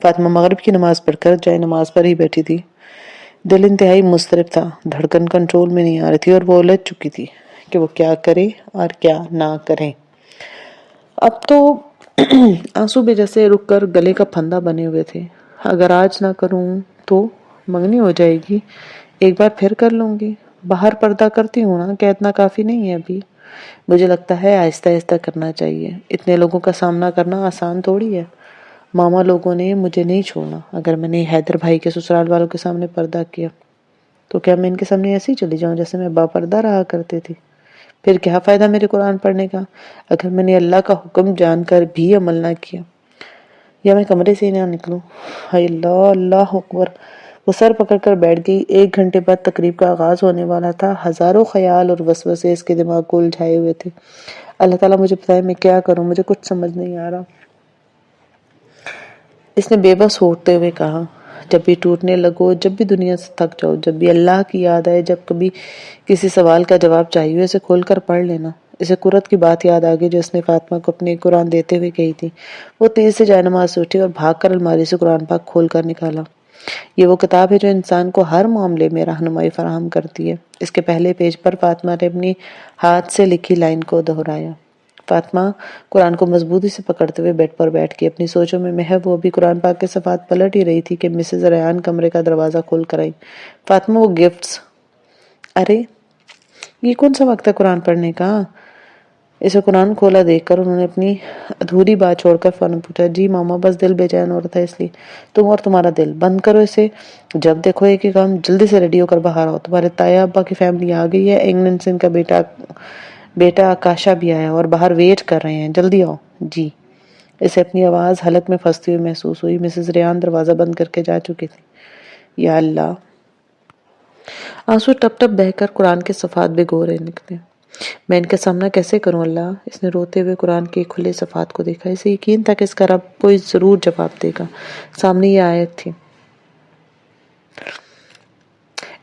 فاطمہ مغرب کی نماز پڑھ کر جائے نماز پر ہی بیٹھی تھی. دل انتہائی مضطرب تھا، دھڑکن کنٹرول میں نہیں آ رہی تھی اور وہ الجھ چکی تھی کہ وہ کیا کرے اور کیا نہ کرے. اب تو آنسو بھی جیسے رک کر گلے کا پھندا بنے ہوئے تھے. اگر آج نہ کروں تو منگنی ہو جائے گی، ایک بار پھر کر لوں گی. باہر پردہ کرتی ہوں نا کہ اتنا کافی نہیں ہے ابھی. مجھے لگتا ہے آہستہ آہستہ کرنا چاہیے، اتنے لوگوں کا سامنا کرنا آسان تھوڑی ہے. ماما لوگوں نے مجھے نہیں چھوڑنا. اگر میں نے حیدر بھائی کے سسرال والوں کے سامنے پردہ کیا تو کیا میں ان کے سامنے ایسے ہی چلی جاؤں جیسے میں باپردہ رہا کرتی تھی؟ پھر کیا فائدہ میرے قرآن پڑھنے کا اگر میں نے اللہ کا حکم جان کر بھی عمل نہ کیا؟ یا میں کمرے سے ہی نہ نکلوں؟ ہائے اللہ، اللہ اکبر. وہ سر پکڑ کر بیٹھ گئی. 1 گھنٹے بعد تقریب کا آغاز ہونے والا تھا. ہزاروں خیال اور وسوسے اس کے دماغ کو الجھائے ہوئے تھے. اللہ تعالیٰ مجھے بتائے میں کیا کروں، مجھے کچھ سمجھ نہیں آ رہا. اس نے بے بس ہوتے ہوئے کہا، جب بھی ٹوٹنے لگو، جب بھی دنیا سے تھک جاؤ، جب بھی اللہ کی یاد آئے، جب کبھی کسی سوال کا جواب چاہیے، اسے کھول کر پڑھ لینا. اسے قرت کی بات یاد آ گئی جو اس نے فاطمہ کو اپنے قرآن دیتے ہوئے کہی تھی. وہ تیز سے جائے نماز سے اٹھی اور بھاگ کر الماری سے قرآن پاک کھول کر نکالا. یہ وہ کتاب ہے جو انسان کو ہر معاملے میں رہنمائی فراہم کرتی ہے. اس کے پہلے پیج پر فاطمہ نے اپنی ہاتھ سے لکھی لائن کو دہرایا. فاطمہ قرآن کو مضبوطی سے پکڑتے ہوئے بیڈ پر بیٹھ کے اپنی سوچوں میں محو. وہ بھی قرآن پاک کے صفحات پلٹ ہی رہی تھی کہ مسز ریان کمرے کا دروازہ کھول کر آئی. فاطمہ وہ گفٹس. ارے یہ کون سا وقت ہے قرآن پڑھنے کا؟ اسے قرآن کھولا دیکھ کر انہوں نے اپنی ادھوری بات چھوڑ کر فوراً پوچھا، جی ماما بس دل بے چین ہو رہا تھا اس لیے. تم اور تمہارا دل بند کرو اسے. جب دیکھو ایک ہی کام، جلدی سے ریڈی ہو کر باہر آؤ. تمہارے تایا ابا کی فیملی آ گئی ہے. انگلینڈ سے ان کا بیٹا آکاشا بھی آیا اور باہر ویٹ کر رہے ہیں. جلدی آؤ. جی. اسے اپنی آواز حلق میں پھنستی ہوئی محسوس ہوئی. مسز ریان دروازہ بند کر کے جا چکی تھی. یا اللہ. آنسو ٹپ ٹپ بہہ کر قرآن کے صفحات بھگو رہے نکلے. میں ان کا سامنا کیسے کروں اللہ؟ اس نے روتے ہوئے قرآن کے کھلے صفحات کو دیکھا. اسے یقین تھا کہ اس کا رب کوئی ضرور جواب دے گا. سامنے یہ آیت تھی،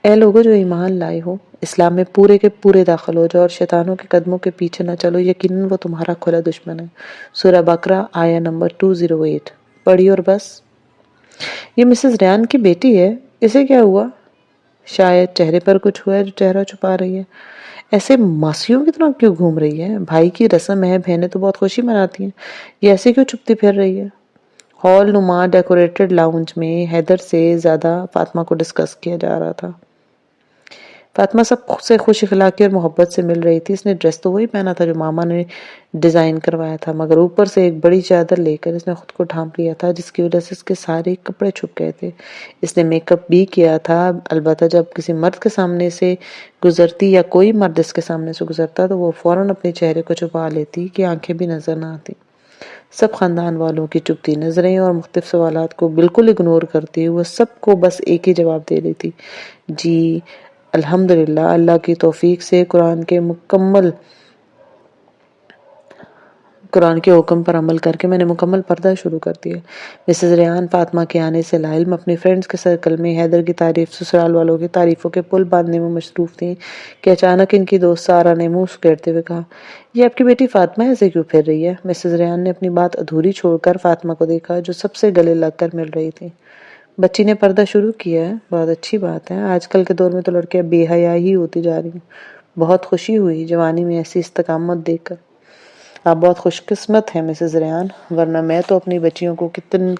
اے لوگو جو ایمان لائے ہو، اسلام میں پورے کے پورے داخل ہو جاؤ اور شیطانوں کے قدموں کے پیچھے نہ چلو، یقیناً وہ تمہارا کھلا دشمن ہے. سورہ بقرہ آیہ نمبر 208. پڑھی اور بس. یہ مسز ریان کی بیٹی ہے، اسے کیا ہوا؟ شاید چہرے پر کچھ ہوا ہے جو چہرہ چھپا رہی ہے. ایسے ماسیوں کی طرح کیوں گھوم رہی ہے؟ بھائی کی رسم ہے، بہنیں تو بہت خوشی مناتی ہیں، یہ ایسے کیوں چھپتی پھر رہی ہے؟ ہال نما ڈیکوریٹڈ لاؤنج میں حیدر سے زیادہ فاطمہ کو ڈسکس کیا جا رہا تھا. فاطمہ سب سے خوش اخلاقی اور محبت سے مل رہی تھی. اس نے ڈریس تو وہی پہنا تھا جو ماما نے ڈیزائن کروایا تھا، مگر اوپر سے ایک بڑی چادر لے کر اس نے خود کو ڈھانپ لیا تھا جس کی وجہ سے اس کے سارے کپڑے چھپ گئے تھے. اس نے میک اپ بھی کیا تھا، البتہ جب کسی مرد کے سامنے سے گزرتی یا کوئی مرد اس کے سامنے سے گزرتا تو وہ فوراً اپنے چہرے کو چھپا لیتی کہ آنکھیں بھی نظر نہ آتی. سب خاندان والوں کی چپتی نظریں اور مختلف سوالات کو بالکل اگنور کرتی وہ سب کو بس ایک ہی جواب دے رہی تھی، جی الحمدللہ، اللہ کی توفیق سے قرآن کے حکم پر عمل کر کے میں نے مکمل پردہ شروع کر دیا. مسز ریان فاطمہ کے آنے سے لاعلم اپنی فرینڈز کے سرکل میں حیدر کی تعریف، سسرال والوں کی تعریفوں کے پل باندھنے میں مصروف تھیں کہ اچانک ان کی دوست سارا نے منہ سکیڑتے ہوئے کہا، یہ آپ کی بیٹی فاطمہ ایسے کیوں پھر رہی ہے؟ مسز ریان نے اپنی بات ادھوری چھوڑ کر فاطمہ کو دیکھا جو سب سے گلے لگ کر مل رہی تھی. بچی نے پردہ شروع کیا ہے، بہت اچھی بات ہے. آج کل کے دور میں تو لڑکیاں بے حیا ہی ہوتی جا رہی ہیں. بہت خوشی ہوئی جوانی میں ایسی استقامت دیکھ کر. آپ بہت خوش قسمت ہیں مسز ریان، ورنہ میں تو اپنی بچیوں کو کتنی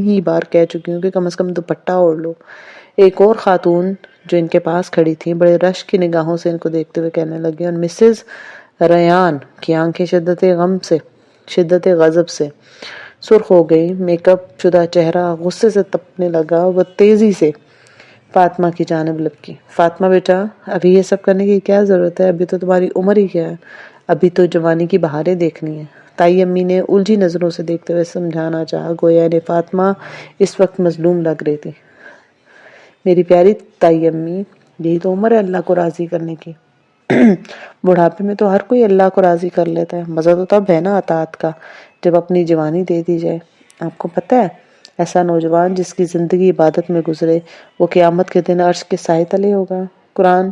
ہی بار کہہ چکی ہوں کہ کم از کم دوپٹہ اوڑھ لو. ایک اور خاتون جو ان کے پاس کھڑی تھی بڑے رشک کی نگاہوں سے ان کو دیکھتے ہوئے کہنے لگی، اور مسز ریان کی آنکھیں شدت غضب سے سرخ ہو گئی. میک اپ شدہ چہرہ غصے سے تپنے لگا. وہ تیزی سے فاطمہ کی جانب لپکی. فاطمہ بیٹا، ابھی یہ سب کرنے کی کیا ضرورت ہے؟ ابھی تو تمہاری عمر ہی کیا ہے؟ ابھی تو جوانی کی بہاریں دیکھنی ہے. تائی امی نے الجھی نظروں سے دیکھتے ہوئے سمجھانا چاہا، گویا نے فاطمہ اس وقت مظلوم لگ رہی تھی. میری پیاری تائی امی، یہی تو عمر ہے اللہ کو راضی کرنے کی. بڑھاپے میں تو ہر کوئی اللہ کو راضی کر لیتا ہے. مزہ تو تب ہے نا اطاعت کا جب اپنی جوانی دے دی جائے. آپ کو پتہ ہے ایسا نوجوان جس کی زندگی عبادت میں گزرے وہ قیامت کے دن عرش کے سائے تلے ہوگا. قرآن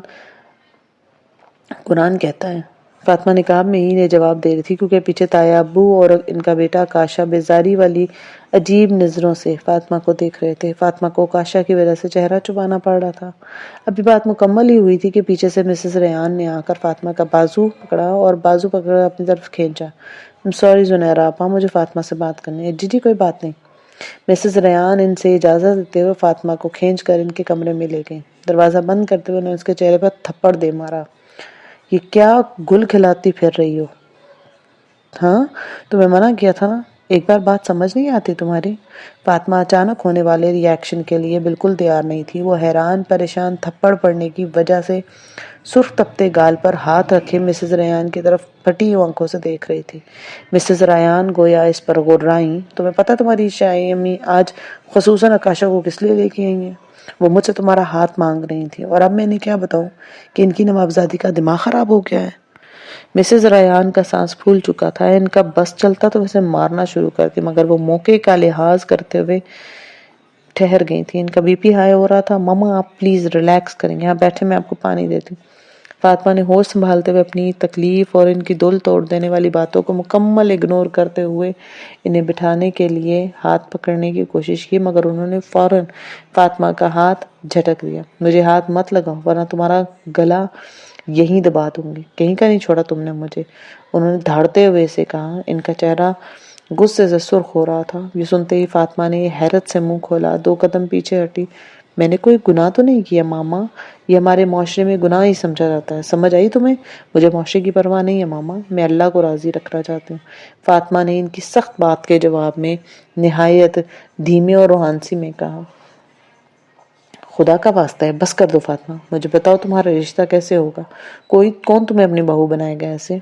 کہتا ہے. فاطمہ نقاب میں ہی نے جواب دے رہی تھی کیونکہ پیچھے تایا ابو اور ان کا بیٹا کاشا بیزاری والی عجیب نظروں سے فاطمہ کو دیکھ رہے تھے۔ فاطمہ کو کاشا کی وجہ سے چہرہ چھپانا پڑ رہا تھا۔ ابھی بات مکمل ہی ہوئی تھی کہ پیچھے سے مسز ریان نے آ کر فاطمہ کا بازو پکڑا اور بازو پکڑ کر اپنی طرف کھینچا۔ سوری زنیرہ آپا، مجھے فاطمہ سے بات کرنی ہے۔ جی کوئی بات نہیں۔ مسز ریان ان سے اجازت دیتے ہوئے فاطمہ کو کھینچ کر ان کے کمرے میں لے گئیں۔ دروازہ بند کرتے ہوئے انہوں نے اس کے چہرے پر تھپڑ دے مارا۔ یہ کیا گل کھلاتی پھر رہی ہو؟ ہاں، تمہیں منع کیا تھا نا، ایک بار بات سمجھ نہیں آتی تمہاری؟ فاطمہ اچانک ہونے والے ری ایکشن کے لیے بالکل تیار نہیں تھی۔ وہ حیران پریشان تھپڑ پڑنے کی وجہ سے سرخ تپتے گال پر ہاتھ رکھے مسز ریان کی طرف پھٹی آنکھوں سے دیکھ رہی تھی۔ مسز ریان گویا اس پر غرائیں۔ تمہیں پتہ تمہاری شاہی امی آج خصوصاً آکاشا کو کس لیے لے کے آئی ہیں؟ وہ مجھ سے تمہارا ہاتھ مانگ رہی تھی، اور اب میں نے کیا بتاؤں کہ ان کی نوابزادی کا دماغ خراب ہو گیا ہے۔ مسز ریان کا سانس پھول چکا تھا۔ ان کا بس چلتا تو اسے مارنا شروع کرتی، مگر وہ موقع کا لحاظ کرتے ہوئے ٹھہر گئی تھی۔ ان کا بی پی ہائی ہو رہا تھا۔ ماما آپ پلیز ریلیکس کریں، یہاں بیٹھے میں آپ کو پانی دیتی ہوں۔ فاطمہ نے ہوش سنبھالتے ہوئے اپنی تکلیف اور ان کی دل توڑ دینے والی باتوں کو مکمل اگنور کرتے ہوئے انہیں بٹھانے کے لیے ہاتھ پکڑنے کی کوشش کی، مگر انہوں نے فوراً فاطمہ کا ہاتھ جھٹک دیا۔ مجھے ہاتھ مت لگاؤ ورنہ تمہارا گلا یہیں دبا دوں گی۔ کہیں کا نہیں چھوڑا تم نے مجھے، انہوں نے دھاڑتے ہوئے اسے کہا۔ ان کا چہرہ غصے سے سرخ ہو رہا تھا۔ یہ سنتے ہی فاطمہ نے حیرت سے منہ کھولا، 2 قدم پیچھے ہٹی۔ میں نے کوئی گناہ تو نہیں کیا ماما، یہ ہمارے معاشرے میں گناہ ہی سمجھا جاتا ہے، سمجھ آئی تمہیں؟ مجھے معاشرے کی پرواہ نہیں ہے ماما، میں اللہ کو راضی رکھنا چاہتی ہوں۔ فاطمہ نے ان کی سخت بات کے جواب میں نہایت دھیمے اور روحانسی میں کہا، خدا کا واسطہ ہے بس کر دو فاطمہ، مجھے بتاؤ تمہارا رشتہ کیسے ہوگا؟ کون تمہیں اپنی بہو بنائے گا ایسے؟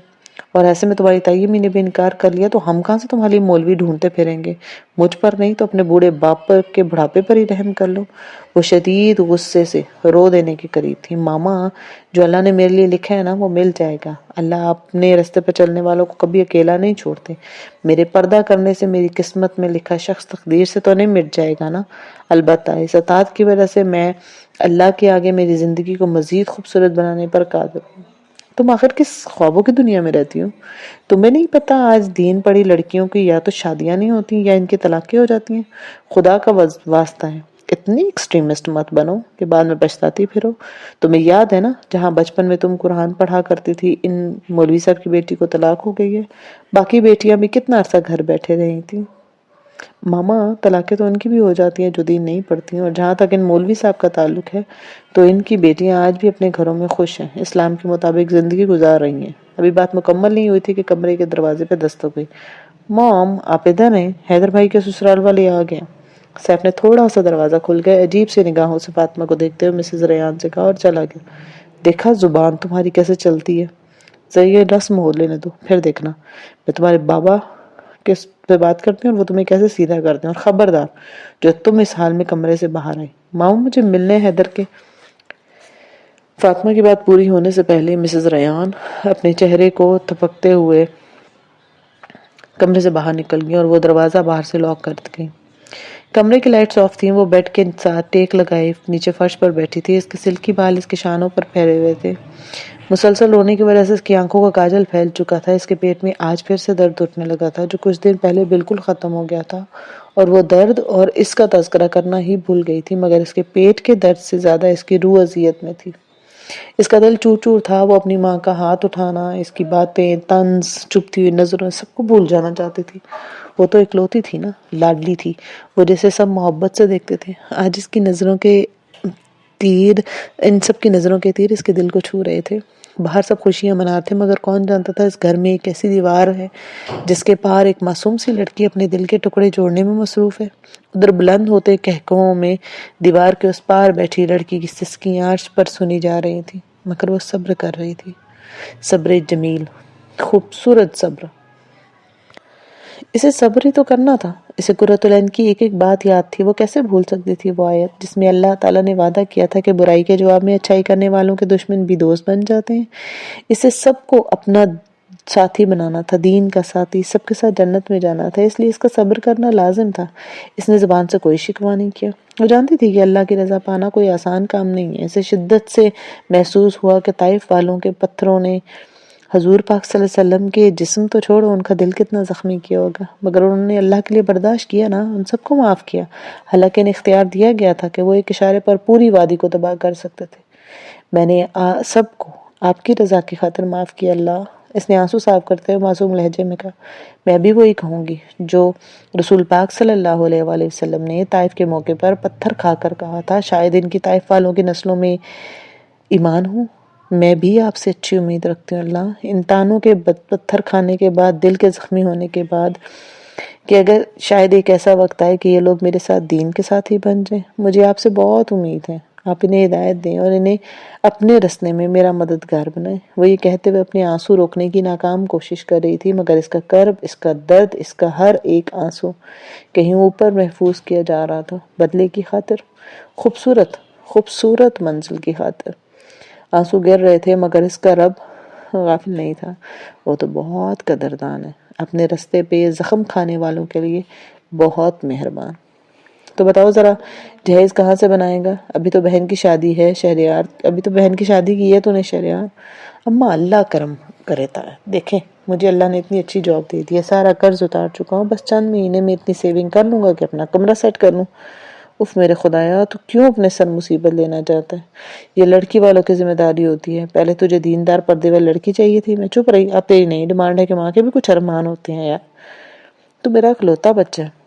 اور ایسے میں تمہاری تائی امی نے بھی انکار کر لیا تو ہم کہاں سے تمہارے لیے مولوی ڈھونڈتے پھریں گے؟ مجھ پر نہیں تو اپنے بوڑھے باپ پر کے بڑھاپے پر ہی رحم کر لو۔ وہ شدید غصے سے رو دینے کے قریب تھی۔ ماما، جو اللہ نے میرے لیے لکھا ہے نا وہ مل جائے گا۔ اللہ اپنے راستے پر چلنے والوں کو کبھی اکیلا نہیں چھوڑتے۔ میرے پردہ کرنے سے میری قسمت میں لکھا شخص تقدیر سے تو نہیں مٹ جائے گا نا؟ البتہ اس اطاعت کی وجہ سے میں اللہ کے آگے میری زندگی کو مزید خوبصورت بنانے پر قادر ہوں۔ تم آخر کس خوابوں کی دنیا میں رہتی ہو؟ تمہیں نہیں پتا آج دین پڑھی لڑکیوں کی یا تو شادیاں نہیں ہوتی یا ان کی طلاقیں ہو جاتی ہیں؟ خدا کا واسطہ ہے اتنی ایکسٹریمسٹ مت بنو کہ بعد میں پچھتاتی پھرو۔ تمہیں یاد ہے نا جہاں بچپن میں تم قرآن پڑھا کرتی تھی، ان مولوی صاحب کی بیٹی کو طلاق ہو گئی ہے، باقی بیٹیاں بھی کتنا عرصہ گھر بیٹھے رہی تھیں۔ ماما، طلاقیں تو ان کی بھی ہو جاتی ہیں جو دین نہیں پڑھتی ہیں، اور جہاں تک ان مولوی صاحب کا تعلق ہے تو ان کی بیٹیاں آج بھی اپنے گھروں میں خوش ہیں، اسلام کے مطابق زندگی گزار رہی ہیں۔ ابھی بات مکمل نہیں ہوئی تھی کہ کمرے کے دروازے پہ دستک ہوئی۔ موم، آپ ادھر ہیں؟ حیدر بھائی کے سسرال والے آ گئے۔ سیف نے تھوڑا سا دروازہ کھول گیا، عجیب سی نگاہوں سے فاطمہ کو دیکھتے ہوئے مسز ریان سے کہا اور چلا گیا۔ دیکھا زبان تمہاری کیسے چلتی ہے؟ ذرا رسم ہو لینے دو پھر دیکھنا میں تمہارے بابا کس پہ بات کرتی ہوں اور وہ تمہیں کیسے سیدھا کرتے ہیں، اور خبردار جو تم اس حال میں کمرے سے باہر آئی۔ ماؤں، مجھے ملنے حیدر کے۔ فاطمہ کی بات پوری ہونے سے پہلے مسز ریان اپنے چہرے کو تھپکتے ہوئے کمرے سے باہر نکل گئی اور وہ دروازہ باہر سے لاک کر گئی۔ کمرے کی لائٹس آف تھیں۔ وہ بیڈ کے ساتھ ٹیک لگائے نیچے فرش پر بیٹھی تھی۔ اس کے سلکی بال اس کے شانوں پر پھیلے ہوئے تھے۔ مسلسل رونے کی وجہ سے اس کی آنکھوں کا کاجل پھیل چکا تھا۔ اس کے پیٹ میں آج پھر سے درد اٹھنے لگا تھا جو کچھ دن پہلے بالکل ختم ہو گیا تھا، اور وہ درد اور اس کا تذکرہ کرنا ہی بھول گئی تھی، مگر اس کے پیٹ کے درد سے زیادہ اس کی روح اذیت میں تھی۔ اس کا دل چور چور تھا۔ وہ اپنی ماں کا ہاتھ اٹھانا، اس کی باتیں، طنز، چپتی ہوئی نظروں، سب کو بھول جانا چاہتی تھی۔ وہ تو اکلوتی تھی نا، لاڈلی تھی، وہ جیسے سب محبت سے دیکھتے تھے۔ آج اس کی نظروں کے تیر، ان سب کی نظروں کے تیر اس کے دل کو چھو رہے تھے۔ باہر سب خوشیاں منا تھے، مگر کون جانتا تھا اس گھر میں ایک ایسی دیوار ہے جس کے پار ایک معصوم سی لڑکی اپنے دل کے ٹکڑے جوڑنے میں مصروف ہے۔ ادھر بلند ہوتے کہکہوں میں دیوار کے اس پار بیٹھی لڑکی کی سسکیاں عرش پر سنی جا رہی تھی، مگر وہ صبر کر رہی تھی، صبر جمیل، خوبصورت صبر۔ اسے صبر ہی تو کرنا تھا۔ اسے قرۃ العین کی ایک ایک بات یاد تھی۔ وہ کیسے بھول سکتی تھی وہ آیت جس میں اللہ تعالیٰ نے وعدہ کیا تھا کہ برائی کے جواب میں اچھائی کرنے والوں کے دشمن بھی دوست بن جاتے ہیں۔ اسے سب کو اپنا ساتھی بنانا تھا، دین کا ساتھی، سب کے ساتھ جنت میں جانا تھا، اس لیے اس کا صبر کرنا لازم تھا۔ اس نے زبان سے کوئی شکوہ نہیں کیا۔ وہ جانتی تھی کہ اللہ کی رضا پانا کوئی آسان کام نہیں ہے۔ اسے شدت سے محسوس ہوا کہ طائف والوں کے پتھروں نے حضور پاک صلی اللہ علیہ وسلم کے جسم تو چھوڑو، ان کا دل کتنا زخمی کیا ہوگا، مگر انہوں نے اللہ کے لیے برداشت کیا نا، ان سب کو معاف کیا، حالانکہ انہیں اختیار دیا گیا تھا کہ وہ ایک اشارے پر پوری وادی کو تباہ کر سکتے تھے۔ میں نے سب کو آپ کی رضا کی خاطر معاف کیا اللہ۔ اس نے آنسو صاف کرتے ہوئے معصوم لہجے میں کہا، میں بھی وہی کہوں گی جو رسول پاک صلی اللہ علیہ وآلہ وسلم نے طائف کے موقع پر پتھر کھا کر کہا تھا، شاید ان کی طائف والوں کی نسلوں میں ایمان ہوں۔ میں بھی آپ سے اچھی امید رکھتی ہوں اللہ، ان تانوں کے پتھر کھانے کے بعد، دل کے زخمی ہونے کے بعد، کہ اگر شاید ایک ایسا وقت آئے کہ یہ لوگ میرے ساتھ دین کے ساتھ ہی بن جائیں۔ مجھے آپ سے بہت امید ہے، آپ انہیں ہدایت دیں اور انہیں اپنے رستے میں میرا مددگار بنائیں۔ وہ یہ کہتے ہوئے اپنے آنسو روکنے کی ناکام کوشش کر رہی تھی، مگر اس کا کرب، اس کا درد، اس کا ہر ایک آنسو کہیں اوپر محفوظ کیا جا رہا تھا، بدلے کی خاطر، خوبصورت منزل کی خاطر۔ آنسو گر رہے تھے مگر اس کا رب غافل نہیں تھا، وہ تو بہت قدردان ہے، اپنے رستے پہ زخم کھانے والوں کے لیے بہت مہربان۔ تو بتاؤ ذرا، جہیز کہاں سے بنائے گا؟ ابھی تو بہن کی شادی ہے شہریار، ابھی تو بہن کی شادی کی ہے تو نے شہریار۔ اماں اللہ کرم کرتا ہے، دیکھیں مجھے اللہ نے اتنی اچھی جاب دے دی ہے، سارا قرض اتار چکا ہوں، بس چند مہینے میں اتنی سیونگ کر لوں گا کہ اپنا کمرہ سیٹ کر لوں۔ اف میرے خدایا، تو کیوں اپنے سر مصیبت لینا چاہتا ہے؟ یہ لڑکی والوں کی ذمہ داری ہوتی ہے، پہلے تجھے دیندار پردے والی لڑکی چاہیے تھی۔ میں چپ رہی، اب تیری نئی ڈیمانڈ ہے کہ ماں کے بھی کچھ ارمان ہوتے ہیں یار، تو میرا اکلوتا بچہ ہے۔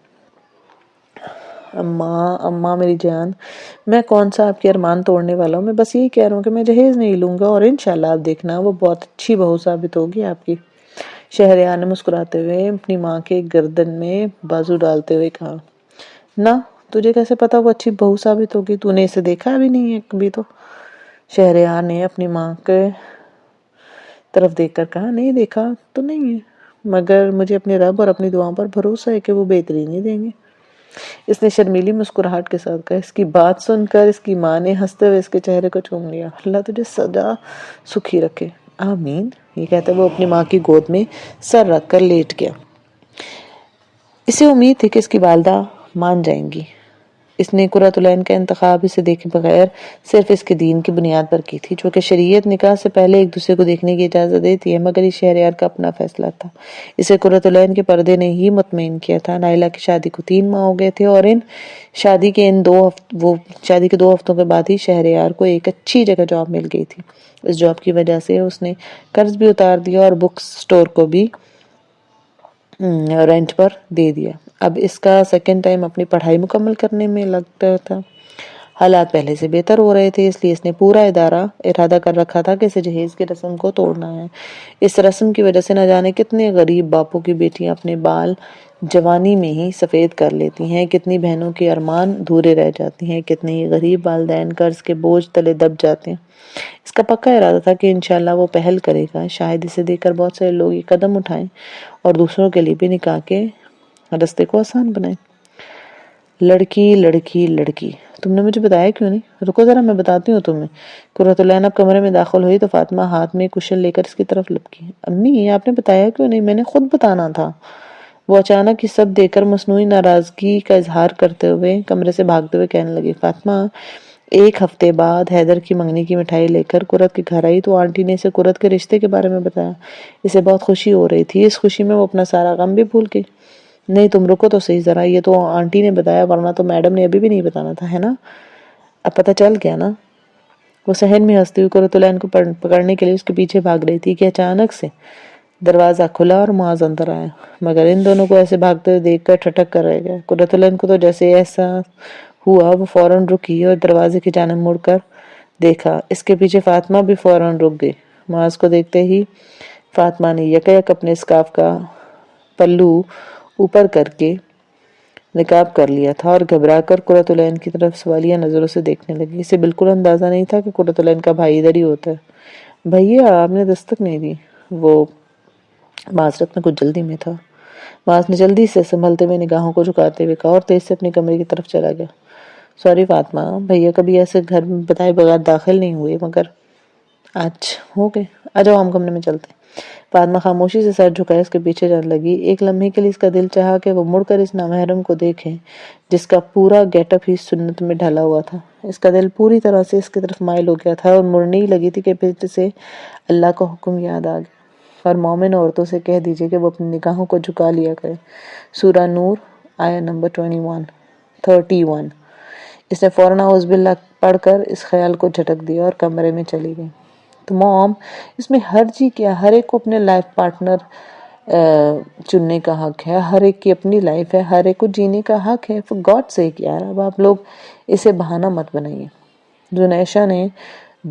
اماں میری جان، میں کون سا آپ کے ارمان توڑنے والا ہوں، میں بس یہی کہہ رہا ہوں کہ میں جہیز نہیں لوں گا، اور انشاءاللہ آپ دیکھنا وہ بہت اچھی بہو ثابت ہوگی آپ کی۔ شہریار نے مسکراتے ہوئے اپنی ماں کے گردن میں بازو ڈالتے ہوئے کہا، نہ تجھے کیسے پتا وہ اچھی بہو ثابت ہوگی؟ تو نے اسے دیکھا بھی نہیں ہے کبھی تو؟ شہریار نے اپنی ماں کے طرف دیکھ کر کہا، نہیں دیکھا تو نہیں ہے، مگر مجھے اپنے رب اور اپنی دعاؤں پر بھروسہ ہے کہ وہ بہترین ہی دیں گے۔ اس نے شرمیلی مسکراہٹ کے ساتھ کہا۔ اس کی بات سن کر اس کی ماں نے ہنستے ہوئے اس کے چہرے کو چوم لیا۔ اللہ تجھے سدا سکھی رکھے، آمین، یہ کہتے وہ اپنی ماں کی گود میں سر رکھ کر لیٹ گیا۔ اسے امید تھی کہ اس کی والدہ مان جائیں گی۔ اس نے قرۃ العین کا انتخاب اسے دیکھے بغیر صرف اس کے دین کی بنیاد پر کی تھی، چونکہ شریعت نکاح سے پہلے ایک دوسرے کو دیکھنے کی اجازت دیتی ہے، مگر یہ شہریار کا اپنا فیصلہ تھا۔ اسے قرۃ العین کے پردے نے ہی مطمئن کیا تھا۔ نائلہ کی شادی کو 3 ماہ ہو گئے تھے، اور شادی کے 2 ہفتوں کے بعد ہی شہریار کو ایک اچھی جگہ جاب مل گئی تھی۔ اس جاب کی وجہ سے اس نے قرض بھی اتار دیا اور بک سٹور کو بھی رینٹ پر دے دیا۔ اب اس کا سیکنڈ ٹائم اپنی پڑھائی مکمل کرنے میں لگتا تھا۔ حالات پہلے سے بہتر ہو رہے تھے، اس لیے اس نے پورا ارادہ کر رکھا تھا کہ اسے جہیز کی رسم کو توڑنا ہے۔ اس رسم کی وجہ سے نہ جانے کتنے غریب باپوں کی بیٹیاں اپنے بال جوانی میں ہی سفید کر لیتی ہیں، کتنی بہنوں کے ارمان دھورے رہ جاتی ہیں، کتنے ہی غریب والدین قرض کے بوجھ تلے دب جاتے ہیں۔ اس کا پکا ارادہ تھا کہ انشاءاللہ وہ پہل کرے گا، شاید اسے دیکھ کر بہت سارے لوگ یہ قدم اٹھائیں اور دوسروں کے لیے بھی نکاح کے راستے کو آسان بنائیں۔ لڑکی لڑکی لڑکی، تم نے مجھے بتایا کیوں نہیں؟ رکو ذرا میں بتاتی ہوں تمہیں۔ قرۃ العین اب کمرے میں داخل ہوئی تو فاطمہ ہاتھ میں کشن لے کر اس کی طرف لپکی۔ امی آپ نے بتایا کیوں نہیں؟ میں نے خود بتانا تھا۔ وہ اچانک یہ سب دیکھ کر مصنوعی ناراضگی کا اظہار کرتے ہوئے کمرے سے بھاگتے ہوئے کہنے لگی، فاطمہ 1 ہفتے بعد حیدر کی منگنی کی مٹھائی لے کر قرۃ کے گھر آئی تو آنٹی نے اسے قرۃ کے رشتے کے بارے میں بتایا۔ اسے بہت خوشی ہو رہی تھی، اس خوشی میں وہ اپنا سارا غم بھی بھول گئی۔ نہیں تم رکو تو صحیح ذرا، یہ تو آنٹی نے بتایا، ورنہ تو میڈم نے ابھی بھی نہیں بتانا تھا، ہے نا؟ اب پتہ چل گیا نا؟ وہ صحن میں ہنستی ہوئی قرۃ العین کو پکڑنے کے لیے اس کے پیچھے بھاگ رہی تھی کہ اچانک سے دروازہ کھلا اور معاذ اندر آیا، مگر ان دونوں کو ایسے بھاگتے ہوئے دیکھ کر ٹھٹک کر رہ گیا۔ قرۃ العین کو تو جیسے احساس ہوا، وہ فوراً رکی اور دروازے کی جانب مڑ کر دیکھا۔ اس کے پیچھے فاطمہ بھی فوراً رک گئی۔ معاذ کو دیکھتے ہی فاطمہ نے یک اپنے اسکارف کا پلو اوپر کر کے نقاب کر لیا تھا اور گھبرا کر قرۃ العین کی طرف سوالیہ نظروں سے دیکھنے لگی۔ اسے بالکل اندازہ نہیں تھا کہ قرۃ العین کا بھائی ادھر ہی ہوتا ہے۔ بھیا آپ نے دستک نہیں دی؟ وہ معذرت میں کچھ جلدی میں تھا، معاذ نے جلدی سے سنبھلتے ہوئے نگاہوں کو جھکاتے ہوئے کہا اور تیز سے اپنے کمرے کی طرف چلا گیا۔ سوری فاطمہ، بھیا کبھی ایسے گھر میں بتائے بغیر داخل نہیں ہوئے، مگر آج ہو گئے۔ آ جاؤ ہم کمرے میں چلتے ہیں۔ فاطمہ خاموشی سے سر جھکائے اس کے پیچھے جانے لگی۔ ایک لمحے کے لیے اس کا دل چاہا کہ وہ مڑ کر اس نامحرم کو دیکھے جس کا پورا گیٹ اپ ہی سنت میں ڈھلا ہوا تھا۔ اس کا دل پوری طرح سے اس کی طرف مائل ہو گیا تھا اور مڑنے ہی لگی تھی کہ پھر سے اللہ کا حکم یاد آ گیا۔ اور مومن عورتوں سے کہہ دیجئے کہ وہ اپنی نگاہوں کو جھکا لیا کرے. سورہ نور آیہ نمبر 31. اس نے فوراً اعوذ باللہ پڑھ کر اس خیال کو جھٹک دیا اور کمرے میں چلی گئی. تو موم اس میں حرج ہی کیا؟ ہر ایک کو اپنے لائف پارٹنر چننے کا حق ہے، ہر ایک کی اپنی لائف ہے، ہر ایک کو جینے کا حق ہے. فور گاڈ سیک یار، اب آپ لوگ اسے بہانہ مت بنائیے. زنیشہ نے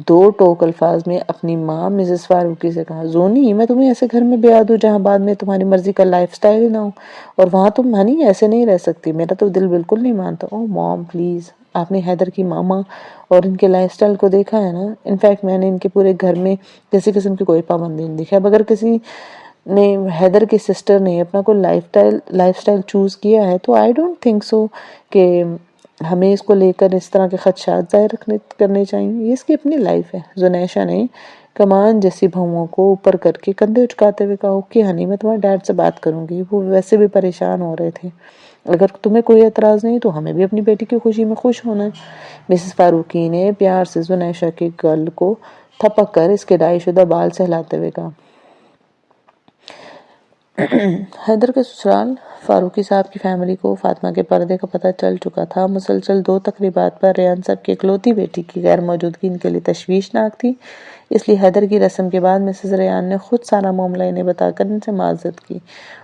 2 ٹوک الفاظ میں اپنی ماں مسز فاروقی سے کہا، زونی میں تمہیں ایسے گھر میں بیعت ہوں جہاں بعد میں تمہاری مرضی کا لائف سٹائل ہی نہ ہو، اور وہاں تم ہنی ایسے نہیں رہ سکتی. میرا تو دل بالکل نہیں مانتا. او موم پلیز، آپ نے حیدر کی ماما اور ان کے لائف سٹائل کو دیکھا ہے نا. انفیکٹ میں نے ان کے پورے گھر میں کسی قسم کی کوئی پابندی نہیں دیکھی. اب اگر کسی نے حیدر کی سسٹر نے اپنا کوئی لائف سٹائل چوز کیا ہے تو آئی ڈونٹ تھنک سو کہ ہمیں اس کو لے کر اس طرح کے خدشات ظاہر کرنے چاہیے. یہ اس کی اپنی لائف ہے. زنیشہ نے کمان جیسی بھوؤں کو اوپر کر کے کندھے اچکاتے ہوئے کہا، اوکے ہنی، میں تمہارے ڈیڈ سے بات کروں گی. وہ ویسے بھی پریشان ہو رہے تھے. اگر تمہیں کوئی اعتراض نہیں تو ہمیں بھی اپنی بیٹی کی خوشی میں خوش ہونا ہے. مسز فاروقی نے پیار سے زنیشہ کے گل کو تھپک کر اس کے ڈائی شدہ بال سہلاتے ہوئے کہا. حیدر کے سسرال فاروقی صاحب کی فیملی کو فاطمہ کے پردے کا پتہ چل چکا تھا. مسلسل 2 تقریبات پر ریان صاحب کی اکلوتی بیٹی کی غیر موجودگی ان کے لیے تشویشناک تھی. اس لیے حیدر کی رسم کے بعد مسز ریان نے خود سارا معاملہ انہیں بتا کر ان سے معذرت کی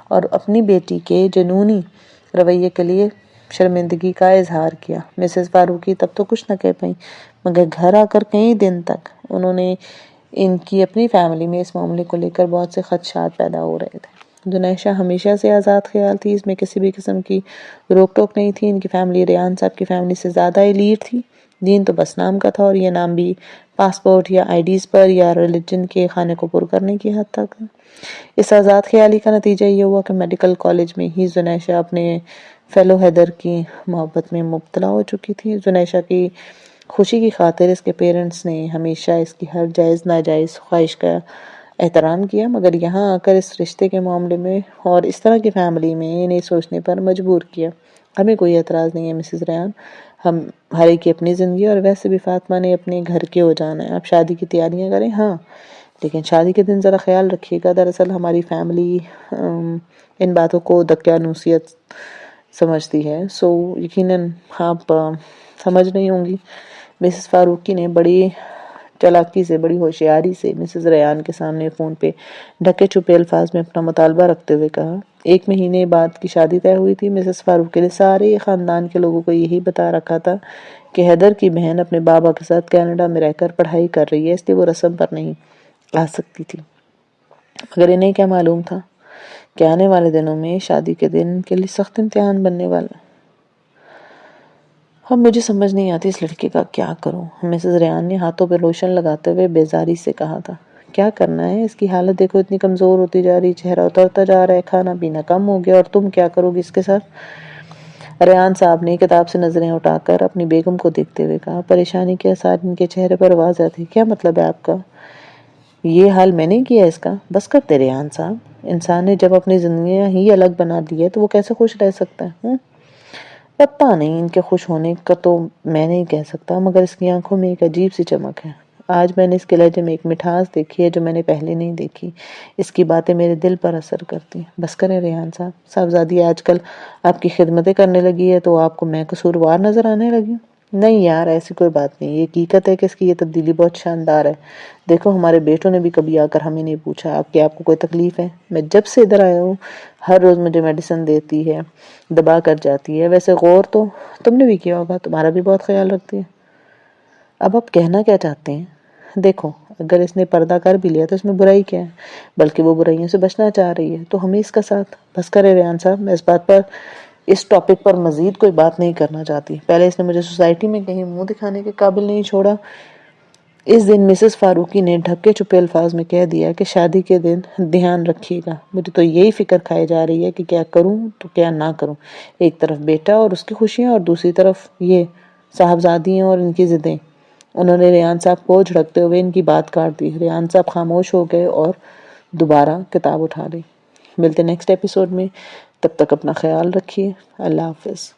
اور اپنی بیٹی کے جنونی رویے کے لیے شرمندگی کا اظہار کیا. مسز فاروقی تب تو کچھ نہ کہہ پائیں، مگر گھر آ کر کئی دن تک انہوں نے ان کی اپنی فیملی میں اس معاملے کو لے کر بہت سے خدشات پیدا ہو رہے تھے. زنیشہ ہمیشہ سے آزاد خیال تھی. اس میں کسی بھی قسم کی روک ٹوک نہیں تھی. ان کی فیملی ریان صاحب کی فیملی سے زیادہ ایلیٹ تھی. دین تو بس نام کا تھا، اور یہ نام بھی پاسپورٹ یا آئی ڈیز پر یا ریلیجن کے خانے کو پر کرنے کی حد تک. اس آزاد خیالی کا نتیجہ یہ ہوا کہ میڈیکل کالج میں ہی زنیشہ اپنے فیلو حیدر کی محبت میں مبتلا ہو چکی تھی. زنیشہ کی خوشی کی خاطر اس کے پیرنٹس نے ہمیشہ اس کی ہر جائز ناجائز خواہش کا احترام کیا، مگر یہاں آ کر اس رشتے کے معاملے میں اور اس طرح کی فیملی میں انہیں سوچنے پر مجبور کیا. ہمیں کوئی اعتراض نہیں ہے مسز ریان، ہم ہر ایک کی اپنی زندگی، اور ویسے بھی فاطمہ نے اپنے گھر کے ہو جانا ہے. آپ شادی کی تیاریاں کریں، ہاں، لیکن شادی کے دن ذرا خیال رکھیے گا. دراصل ہماری فیملی ان باتوں کو دقیانوسیت سمجھتی ہے، سو یقیناً آپ سمجھ نہیں ہوں گی. مسز فاروقی نے بڑی چالاکی سے، بڑی ہوشیاری سے مسز ریان کے سامنے فون پہ ڈھکے چھپے الفاظ میں اپنا مطالبہ رکھتے ہوئے کہا. 1 مہینے بعد کی شادی طے ہوئی تھی. مسز فاروقی نے سارے خاندان کے لوگوں کو یہی بتا رکھا تھا کہ حیدر کی بہن اپنے بابا کے ساتھ کینیڈا میں رہ کر پڑھائی کر رہی ہے، اس لیے وہ رسم پر نہیں آ سکتی تھی. مگر انہیں کیا معلوم تھا کہ آنے والے دنوں میں شادی کے دن ان کے لیے سخت امتحان بننے والا ہے. اب مجھے سمجھ نہیں آتی اس لڑکے کا کیا کروں، مسز ریان نے ہاتھوں پہ لوشن لگاتے ہوئے بیزاری سے کہا تھا. کیا کرنا ہے، اس کی حالت دیکھو، اتنی کمزور ہوتی جا رہی، چہرہ اترتا جا رہا ہے، کھانا پینا کم ہو گیا، اور تم کیا کرو گی اس کے ساتھ؟ ریان صاحب نے کتاب سے نظریں اٹھا کر اپنی بیگم کو دیکھتے ہوئے کہا. پریشانی کے اثار ان کے چہرے پر واضح تھے. کیا مطلب ہے آپ کا؟ یہ حال میں نے کیا اس کا؟ بس کرتے ریان صاحب، انسان نے جب اپنی زندگیاں ہی الگ بنا دی ہے تو وہ کیسے خوش رہ سکتا ہے؟ پتہ نہیں، ان کے خوش ہونے کا تو میں نہیں کہہ سکتا، مگر اس کی آنکھوں میں ایک عجیب سی چمک ہے. آج میں نے اس کے لہجے میں ایک مٹھاس دیکھی ہے جو میں نے پہلے نہیں دیکھی. اس کی باتیں میرے دل پر اثر کرتی ہیں. بس کریں ریحان صاحب، صاحبزادی آج کل آپ کی خدمتیں کرنے لگی ہے تو آپ کو میں قصوروار نظر آنے لگی ہوں؟ نہیں یار، ایسی کوئی بات نہیں. یہ حقیقت ہے کہ اس کی یہ تبدیلی بہت شاندار ہے. دیکھو، ہمارے بیٹوں نے بھی کبھی آ کر ہمیں نہیں پوچھا آپ کو کوئی تکلیف ہے. میں جب سے ادھر آیا ہوں ہر روز مجھے میڈیسن دیتی ہے، دبا کر جاتی ہے. ویسے غور تو تم نے بھی کیا ہوگا، تمہارا بھی بہت خیال رکھتی ہے. اب آپ کہنا کیا چاہتے ہیں؟ دیکھو، اگر اس نے پردہ کر بھی لیا تو اس میں برائی کیا ہے؟ بلکہ وہ برائیوں سے بچنا چاہ رہی ہے، تو ہمیں اس کا ساتھ. بس کرے ریحان صاحب، میں اس ٹاپک پر مزید کوئی بات نہیں کرنا چاہتی. پہلے اس نے مجھے سوسائٹی میں کہیں منہ دکھانے کے قابل نہیں چھوڑا. اس دن مسز فاروقی نے ڈھکے چھپے الفاظ میں کہہ دیا کہ شادی کے دن دھیان رکھیے گا. مجھے تو یہی فکر کھائی جا رہی ہے کہ کیا کروں تو کیا نہ کروں. ایک طرف بیٹا اور اس کی خوشیاں، اور دوسری طرف یہ صاحبزادیاں اور ان کی ضدیں. انہوں نے ریحان صاحب کو جھڑکتے ہوئے ان کی بات کاٹ دی. ریحان صاحب خاموش ہو گئے اور دوبارہ کتاب اٹھا لی. ملتے نیکسٹ ایپیسوڈ میں، تب تک اپنا خیال رکھیے. اللہ حافظ.